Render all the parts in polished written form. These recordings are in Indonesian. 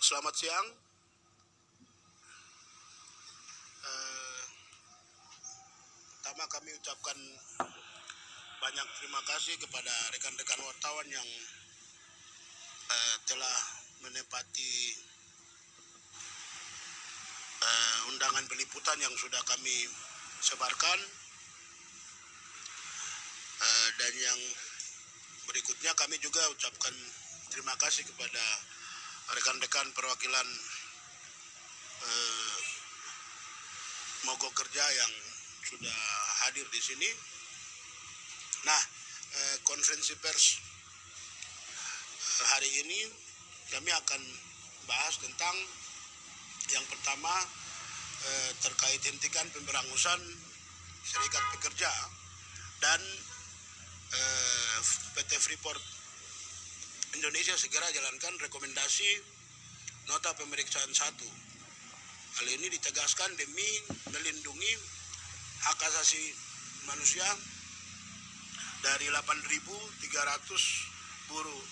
Selamat siang. Pertama kami ucapkan banyak terima kasih kepada rekan-rekan wartawan yang telah menepati undangan peliputan yang sudah kami sebarkan. Dan yang berikutnya kami juga ucapkan terima kasih kepada rekan-rekan perwakilan mogok kerja yang sudah hadir di sini. Nah, konferensi pers hari ini kami akan bahas tentang yang pertama terkait hentikan pemberangusan Serikat Pekerja dan PT Freeport Indonesia segera jalankan rekomendasi nota pemeriksaan 1. Hal ini ditegaskan demi melindungi hak asasi manusia dari 8.300 buruh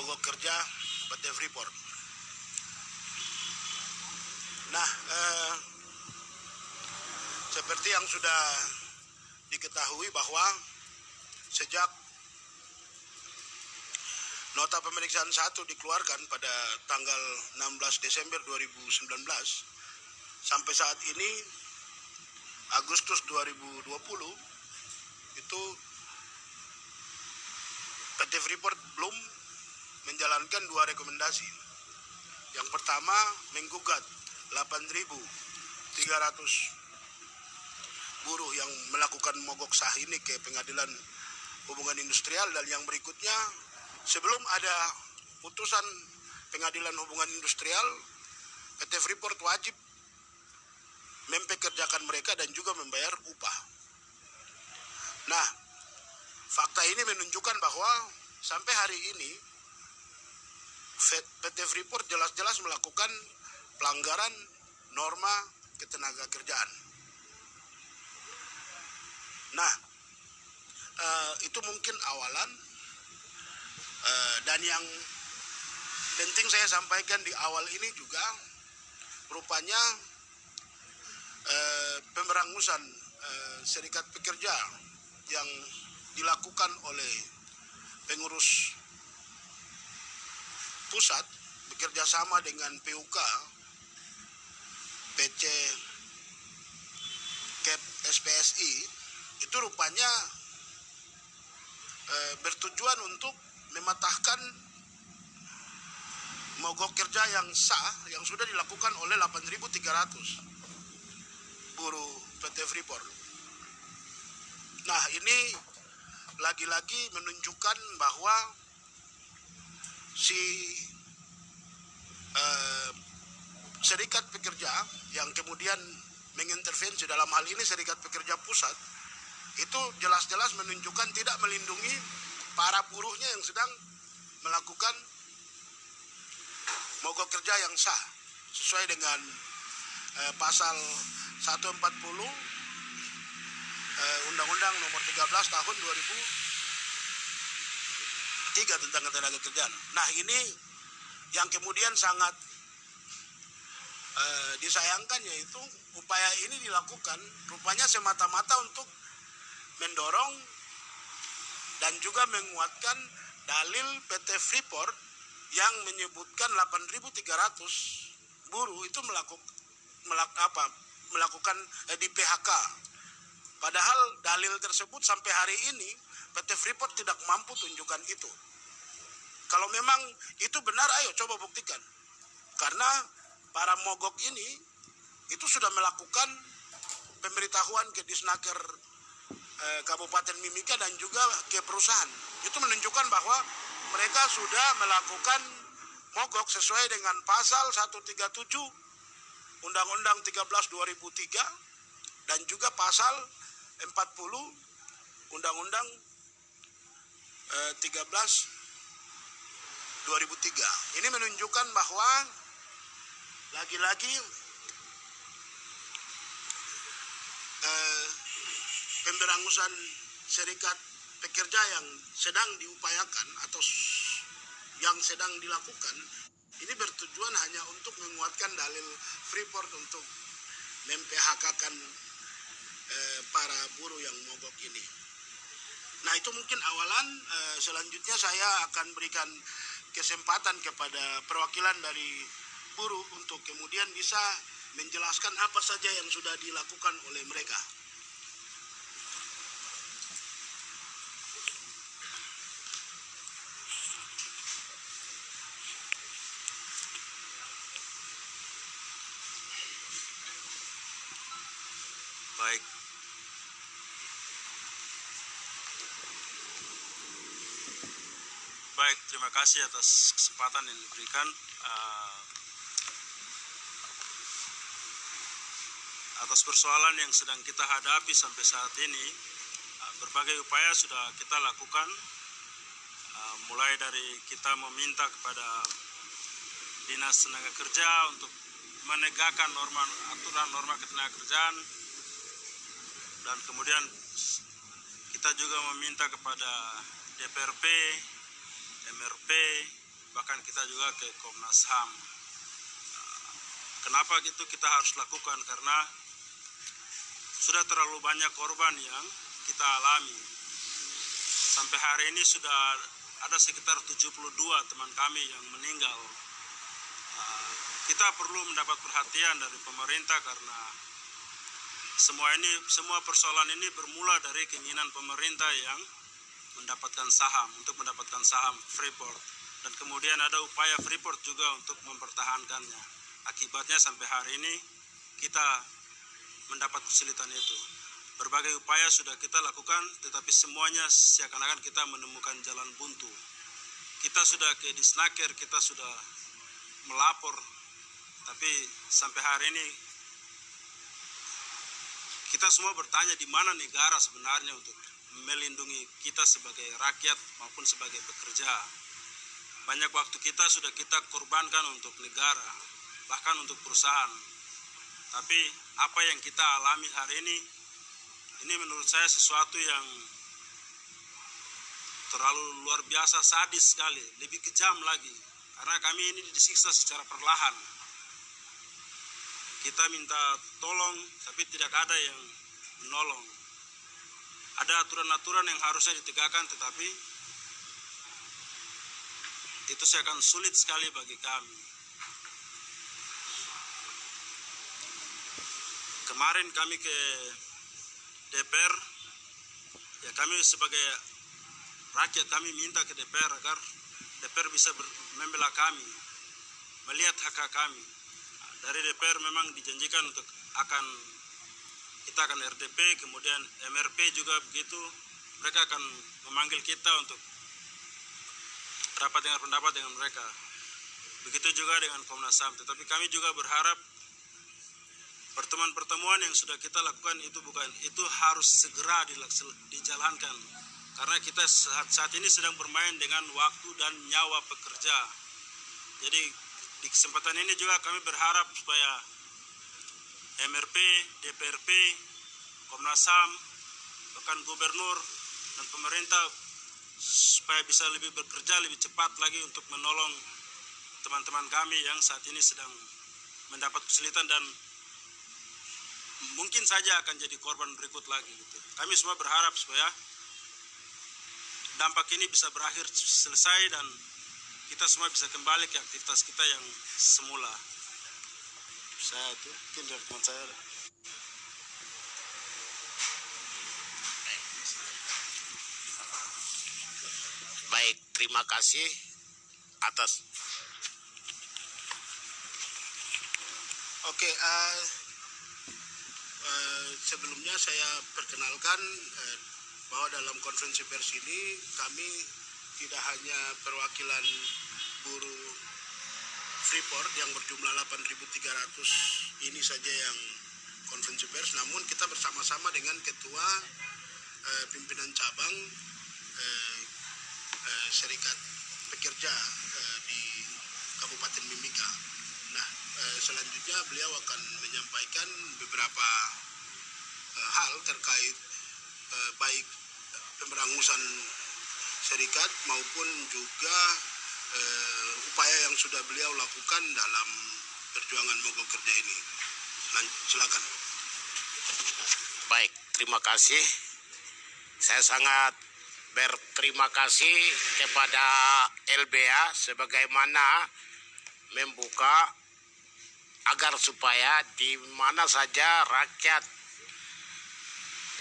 mogok kerja PT Freeport. Nah, seperti yang sudah diketahui bahwa sejak nota pemeriksaan 1 dikeluarkan pada tanggal 16 Desember 2019 sampai saat ini Agustus 2020 itu PT Freeport belum menjalankan 2 rekomendasi. Yang pertama menggugat 8.300 buruh yang melakukan mogok sah ini ke Pengadilan Hubungan Industrial, dan yang berikutnya sebelum ada putusan Pengadilan Hubungan Industrial, PT Freeport wajib mempekerjakan mereka dan juga membayar upah. Nah, fakta ini menunjukkan bahwa sampai hari ini PT Freeport jelas-jelas melakukan pelanggaran norma ketenaga kerjaan. Nah, itu mungkin awalan, dan yang penting saya sampaikan di awal ini juga rupanya pemberangusan Serikat Pekerja yang dilakukan oleh pengurus pusat bekerja sama dengan PUK, PC, KEP, SPSI itu rupanya bertujuan untuk mematahkan mogok kerja yang sah yang sudah dilakukan oleh 8.300 buruh PT Freeport. Nah, ini lagi-lagi menunjukkan bahwa si Serikat Pekerja yang kemudian mengintervensi, dalam hal ini Serikat Pekerja Pusat, itu jelas-jelas menunjukkan tidak melindungi para buruhnya yang sedang melakukan mogok kerja yang sah sesuai dengan pasal 140 Undang-Undang Nomor 13 Tahun 2003 tentang ketenaga kerjaan. Nah, ini yang kemudian sangat disayangkan, yaitu upaya ini dilakukan rupanya semata-mata untuk mendorong dan juga menguatkan dalil PT Freeport yang menyebutkan 8.300 buruh itu melakukan di PHK. Padahal dalil tersebut sampai hari ini PT Freeport tidak mampu tunjukkan itu. Kalau memang itu benar, ayo coba buktikan. Karena para mogok ini itu sudah melakukan pemberitahuan ke Disnaker Kabupaten Mimika dan juga ke perusahaan. Itu menunjukkan bahwa mereka sudah melakukan mogok sesuai dengan pasal 137 Undang-Undang 13 2003 dan juga pasal 40 Undang-Undang 13 2003. Ini menunjukkan bahwa lagi-lagi pemberangusan Serikat Pekerja yang sedang diupayakan atau yang sedang dilakukan Ini bertujuan hanya untuk menguatkan dalil Freeport untuk mem-PHK-kan para buruh yang mogok ini. Nah, itu mungkin awalan. Selanjutnya saya akan berikan kesempatan kepada perwakilan dari buruh untuk kemudian bisa menjelaskan apa saja yang sudah dilakukan oleh mereka. Baik. Baik, terima kasih atas kesempatan yang diberikan. Atas persoalan yang sedang kita hadapi sampai saat ini, berbagai upaya sudah kita lakukan, mulai dari kita meminta kepada Dinas Tenaga Kerja untuk menegakkan aturan norma ketenagakerjaan, dan kemudian kita juga meminta kepada DPRP, MRP, bahkan kita juga ke Komnas HAM. Kenapa itu kita harus lakukan? Karena sudah terlalu banyak korban yang kita alami. Sampai hari ini sudah ada sekitar 72 teman kami yang meninggal. Kita perlu mendapat perhatian dari pemerintah karena semua persoalan ini bermula dari keinginan pemerintah yang untuk mendapatkan saham Freeport, dan kemudian ada upaya Freeport juga untuk mempertahankannya. Akibatnya sampai hari ini kita mendapat kesulitan itu. Berbagai upaya sudah kita lakukan, tetapi semuanya seakan-akan kita menemukan jalan buntu. Kita sudah ke Disnaker, kita sudah melapor, tapi sampai hari ini kita semua bertanya di mana negara sebenarnya untuk melindungi kita sebagai rakyat maupun sebagai pekerja. Banyak waktu kita sudah kita korbankan untuk negara, bahkan untuk perusahaan. Tapi apa yang kita alami hari ini menurut saya sesuatu yang terlalu luar biasa, sadis sekali, lebih kejam lagi. Karena kami ini disiksa secara perlahan. Kita minta tolong, tapi tidak ada yang menolong. Ada aturan-aturan yang harusnya ditegakkan, tetapi itu akan sulit sekali bagi kami. Kemarin kami ke DPR, ya kami sebagai rakyat kami minta ke DPR agar DPR bisa membela kami, melihat hak kami. Dari DPR memang dijanjikan untuk kita akan RDP, kemudian MRP juga begitu, mereka akan memanggil kita untuk rapat dengan pendapat dengan mereka. Begitu juga dengan Komnas HAM. Tetapi kami juga berharap pertemuan-pertemuan yang sudah kita lakukan itu harus segera dijalankan, karena kita saat ini sedang bermain dengan waktu dan nyawa pekerja. Jadi di kesempatan ini juga kami berharap supaya MRP, DPRP, Komnas HAM, bahkan gubernur dan pemerintah supaya bisa lebih bekerja lebih cepat lagi untuk menolong teman-teman kami yang saat ini sedang mendapat kesulitan dan mungkin saja akan jadi korban berikut lagi gitu. Kami semua berharap supaya dampak ini bisa berakhir selesai dan kita semua bisa kembali ke aktivitas kita yang semula. Saya itu mungkin dari teman saya. Baik, terima kasih atas. Oke, sebelumnya saya perkenalkan bahwa dalam konferensi pers ini kami tidak hanya perwakilan buruh Freeport yang berjumlah 8.300 ini saja yang konferensi pers, namun kita bersama-sama dengan ketua pimpinan cabang Serikat Pekerja di Kabupaten Mimika. Nah, selanjutnya beliau akan menyampaikan beberapa hal terkait baik pemberangusan serikat maupun juga upaya yang sudah beliau lakukan dalam perjuangan mogok kerja ini. Silakan. Baik, terima kasih. Saya sangat berterima kasih kepada LBH sebagaimana membuka agar supaya di mana saja rakyat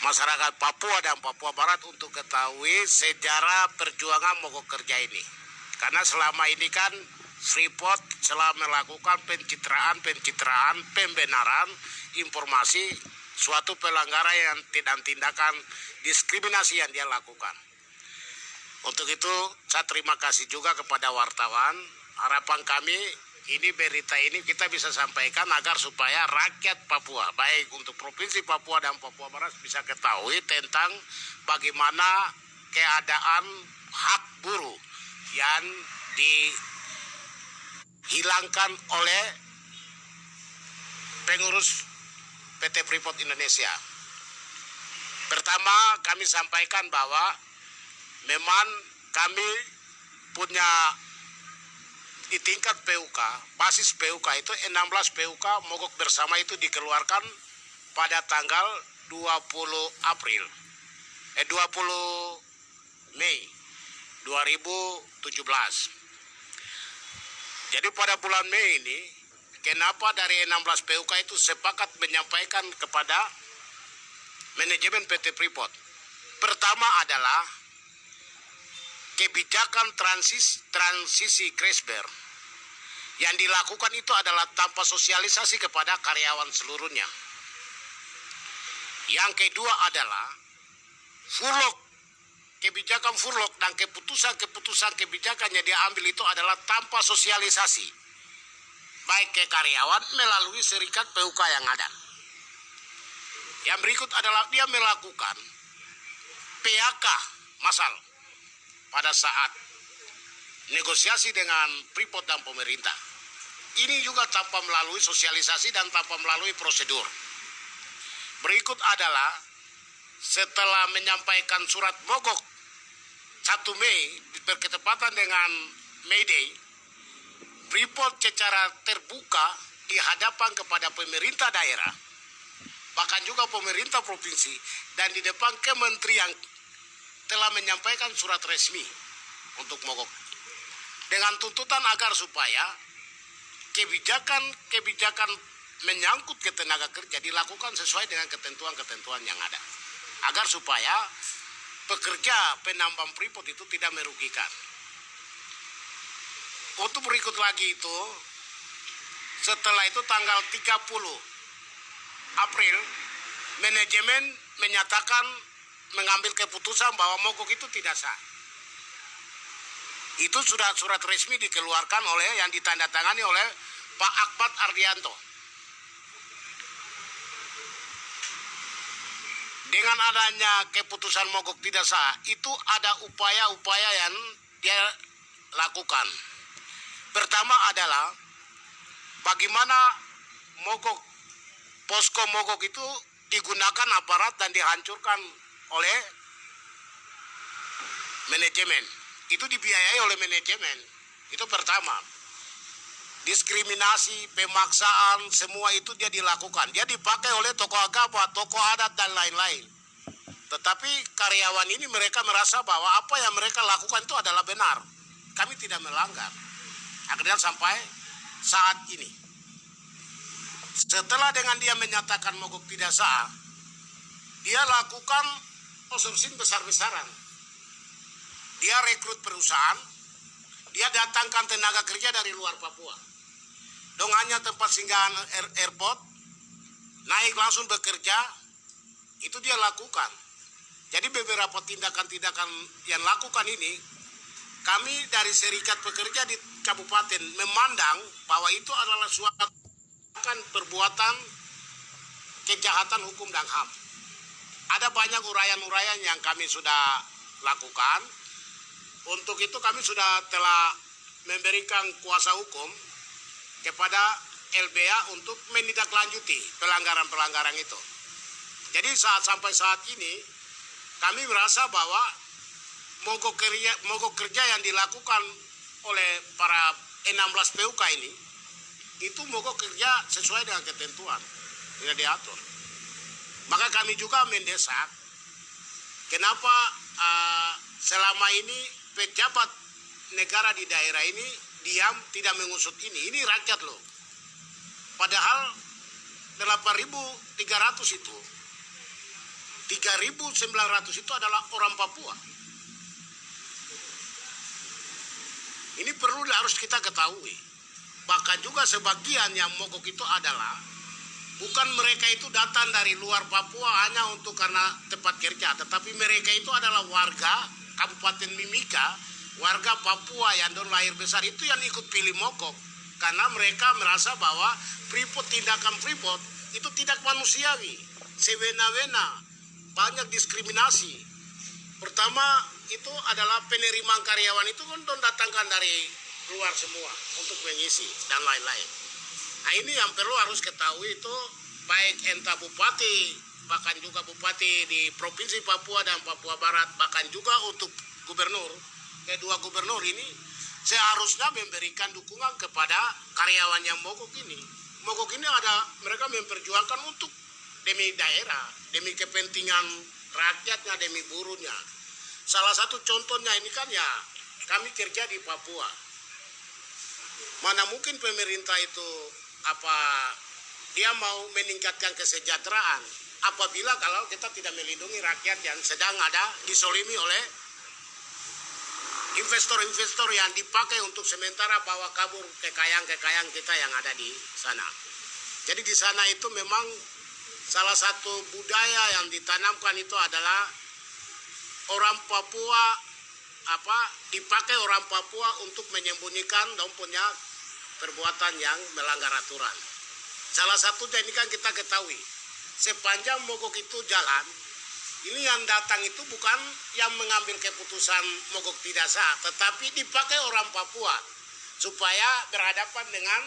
masyarakat Papua dan Papua Barat untuk ketahui sejarah perjuangan mogok kerja ini. Karena selama ini kan Freeport telah melakukan pencitraan, pembenaran informasi suatu pelanggaran yang tidak tindakan diskriminasi yang dia lakukan. Untuk itu saya terima kasih juga kepada wartawan. Harapan kami ini berita ini kita bisa sampaikan agar supaya rakyat Papua, baik untuk Provinsi Papua dan Papua Barat bisa ketahui tentang bagaimana keadaan hak buruh yang dihilangkan oleh pengurus PT Freeport Indonesia. Pertama, kami sampaikan bahwa memang kami punya di tingkat PUK, basis PUK itu 16 PUK mogok bersama itu dikeluarkan pada tanggal 20 Mei 2017. Jadi pada bulan Mei ini, kenapa dari 16 PUK itu sepakat menyampaikan kepada manajemen PT Freeport? Pertama adalah kebijakan transisi Cresber yang dilakukan itu adalah tanpa sosialisasi kepada karyawan seluruhnya. Yang kedua adalah furlough, kebijakan furlough dan keputusan kebijakan yang diambil itu adalah tanpa sosialisasi baik ke karyawan melalui serikat PUK yang ada. Yang berikut adalah dia melakukan PHK massal pada saat negosiasi dengan Freeport dan pemerintah. Ini juga tanpa melalui sosialisasi dan tanpa melalui prosedur. Berikut adalah setelah menyampaikan surat mogok 1 Mei berketepatan dengan May Day, Freeport secara terbuka di hadapan kepada pemerintah daerah, bahkan juga pemerintah provinsi, dan di depan kementerian telah menyampaikan surat resmi untuk mogok dengan tuntutan agar supaya kebijakan menyangkut ke tenaga kerja dilakukan sesuai dengan ketentuan-ketentuan yang ada, agar supaya pekerja penambang Freeport itu tidak merugikan. Untuk berikut lagi itu, setelah itu tanggal 30 April manajemen menyatakan mengambil keputusan bahwa mogok itu tidak sah. Itu surat resmi dikeluarkan oleh yang ditandatangani oleh Pak Akbar Ardianto. Dengan adanya keputusan mogok tidak sah, itu ada upaya-upaya yang dia lakukan. Pertama adalah bagaimana posko mogok itu digunakan aparat dan dihancurkan oleh manajemen. Itu dibiayai oleh manajemen. Itu pertama. Diskriminasi, pemaksaan, semua itu dia dilakukan. Dia dipakai oleh tokoh agama, tokoh adat, dan lain-lain. Tetapi karyawan ini mereka merasa bahwa apa yang mereka lakukan itu adalah benar. Kami tidak melanggar. Akhirnya sampai saat ini. Setelah dengan dia menyatakan mogok tidak sah, dia lakukan outsourcing besar-besaran. Dia rekrut perusahaan, dia datangkan tenaga kerja dari luar Papua. Dong hanya tempat singgahan airport, naik langsung bekerja, itu dia lakukan. Jadi beberapa tindakan-tindakan yang lakukan ini, kami dari Serikat Pekerja di Kabupaten memandang bahwa itu adalah suatu perbuatan kejahatan hukum dan HAM. Ada banyak uraian-uraian yang kami sudah lakukan. Untuk itu kami telah memberikan kuasa hukum kepada LBH untuk menindaklanjuti pelanggaran-pelanggaran itu. Jadi sampai saat ini kami merasa bahwa mogok kerja yang dilakukan oleh para 16 PUK ini itu mogok kerja sesuai dengan ketentuan, tidak diatur. Maka kami juga mendesak, kenapa selama ini pejabat negara di daerah ini diam tidak mengusut ini. Ini rakyat loh. Padahal 8.300 itu, 3.900 itu adalah orang Papua. Ini perlu harus kita ketahui. Bahkan juga sebagian yang mogok itu adalah bukan mereka itu datang dari luar Papua hanya untuk karena tempat kerja, tetapi mereka itu adalah warga Kabupaten Mimika, warga Papua yang lahir besar itu yang ikut pilih mogok. Karena mereka merasa bahwa tindakan Freeport itu tidak manusiawi, sewena-wena, banyak diskriminasi. Pertama itu adalah penerimaan karyawan itu kan datangkan dari luar semua untuk mengisi dan lain-lain. Nah ini yang perlu harus ketahui itu, baik entah bupati, bahkan juga bupati di Provinsi Papua dan Papua Barat, bahkan juga untuk gubernur, kedua gubernur ini seharusnya memberikan dukungan kepada karyawan yang mogok ini. Mogok ini mereka memperjuangkan untuk demi daerah, demi kepentingan rakyatnya, demi buruhnya. Salah satu contohnya ini kan ya, kami kerja di Papua. Mana mungkin pemerintah itu dia mau meningkatkan kesejahteraan apabila kalau kita tidak melindungi rakyat yang sedang ada disolimi oleh investor-investor yang dipakai untuk sementara bawa kabur kekayaan-kekayaan kita yang ada di sana. Jadi di sana itu memang salah satu budaya yang ditanamkan itu adalah orang Papua dipakai orang Papua untuk menyembunyikan dan punya perbuatan yang melanggar aturan. Salah satunya ini kan kita ketahui, sepanjang mogok itu jalan, ini yang datang itu bukan yang mengambil keputusan mogok tidak sah, tetapi dipakai orang Papua supaya berhadapan dengan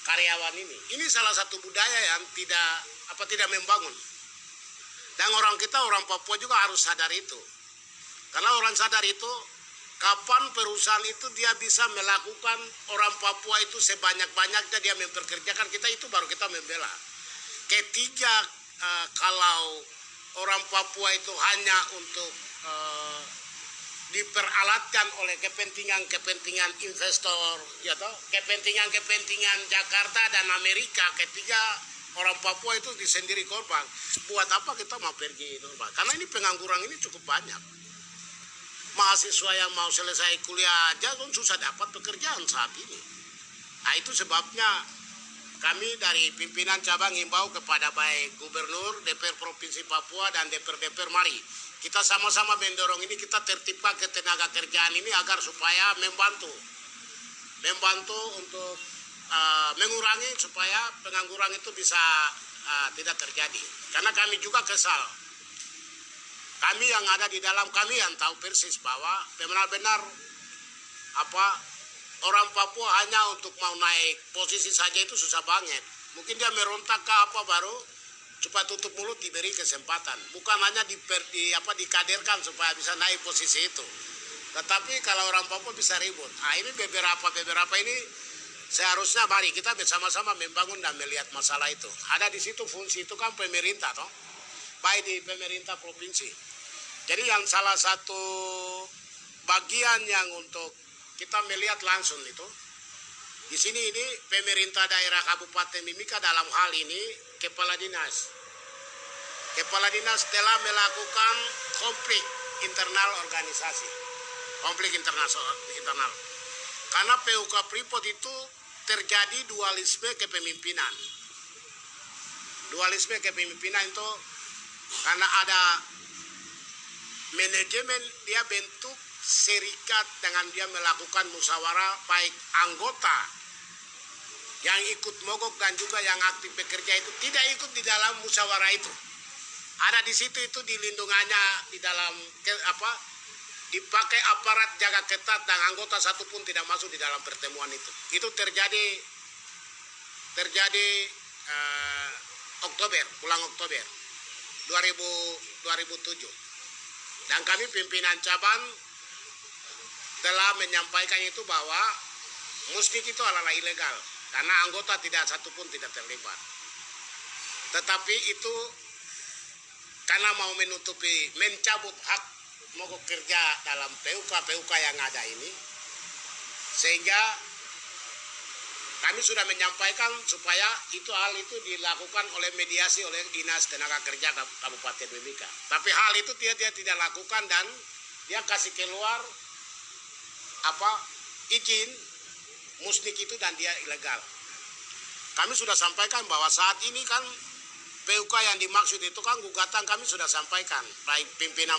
karyawan ini. Ini salah satu budaya yang tidak membangun. Dan orang Papua juga harus sadar itu. Karena orang sadar itu, kapan perusahaan itu dia bisa melakukan orang Papua itu sebanyak-banyaknya dia memperkerjakan kita, itu baru kita membela. Ketiga, kalau orang Papua itu hanya untuk diperalatkan oleh kepentingan investor, ya toh, kepentingan Jakarta dan Amerika, ketiga orang Papua itu sendiri korban. Buat apa kita mau pergi normal? Karena ini pengangguran ini cukup banyak. Mahasiswa yang mau selesai kuliah aja kan susah dapat pekerjaan saat ini. Nah itu sebabnya kami dari pimpinan cabang himbau kepada baik gubernur, DPR Provinsi Papua dan DPR mari kita sama-sama mendorong ini, kita tertibkan ketenaga kerjaan ini agar supaya membantu untuk mengurangi supaya pengangguran itu bisa tidak terjadi. Karena kami juga kesal. Kami yang ada di dalam, kami yang tahu persis bahwa benar-benar orang Papua hanya untuk mau naik posisi saja itu susah banget. Mungkin dia merontak ke baru supaya tutup mulut diberi kesempatan. Bukan hanya dikaderkan supaya bisa naik posisi itu. Tetapi kalau orang Papua bisa ribut. Nah ini beberapa ini seharusnya mari kita bersama-sama membangun dan melihat masalah itu. Ada di situ fungsi itu kan pemerintah toh. Baik di pemerintah provinsi. Jadi yang salah satu bagian yang untuk kita melihat langsung itu, di sini ini pemerintah daerah Kabupaten Mimika dalam hal ini Kepala Dinas telah melakukan konflik internal organisasi, konflik internal. Karena PUK Freeport itu terjadi dualisme kepemimpinan. Dualisme kepemimpinan itu karena ada manajemen, dia bentuk serikat dengan dia melakukan musyawarah, baik anggota yang ikut mogok dan juga yang aktif bekerja itu tidak ikut di dalam musyawarah itu. Ada di situ itu dilindungannya di dalam dipakai aparat jaga ketat dan anggota satupun tidak masuk di dalam pertemuan itu. Itu terjadi bulan Oktober 2007. Dan kami pimpinan cabang telah menyampaikan itu bahwa Musnik itu adalah ilegal karena anggota tidak satupun tidak terlibat. Tetapi itu karena mau mencabut hak mogok kerja dalam PUK yang ada ini, sehingga kami sudah menyampaikan supaya hal itu dilakukan oleh mediasi oleh Dinas Tenaga Kerja Kabupaten Mimika. Tapi hal itu dia tidak lakukan dan dia kasih keluar izin musnik itu dan dia ilegal. Kami sudah sampaikan bahwa saat ini kan PUK yang dimaksud itu kan gugatan kami sudah sampaikan, baik pimpinan